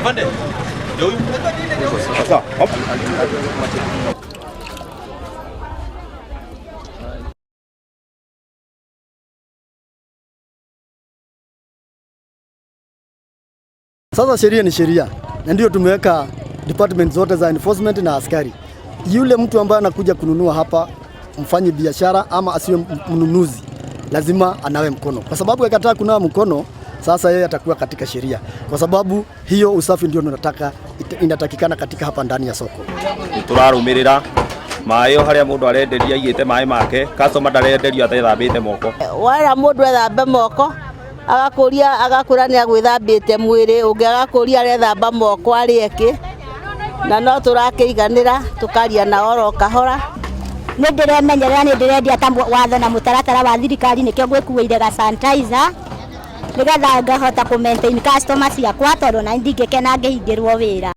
Afande. Ndio huyu. Sawa. Sasa sheria ni sheria, na ndio tumeweka department zote za enforcement na askari. Yule mtu ambaye anakuja kununua hapa, mfanyi biashara ama asiwe mnunuzi, lazima anawe mkono, kwa sababu akikataa kunawa mkono, sasa yeye atakuwa katika sheria, kwa sababu hiyo usafi ndio tunataka inatakikana katika hapa ndani ya soko. Turarumirira mayo haria mundu arenderia igite mai make, customer ndarenderia athambite moko. Wala mundu ethambe moko agakura ni agwithambite mwiri, ungi agakuria arethamba moko arieki, na no turakiiganira tukaria na oro kahora. Ni ndiremenyerera ni ndirendia ta watho na mutaratara wa thirikari nikio gwikuire ga sanitizer nigetha ngahota ku maintain customers yakwa tondu na ndingikena ngihingirwo wira.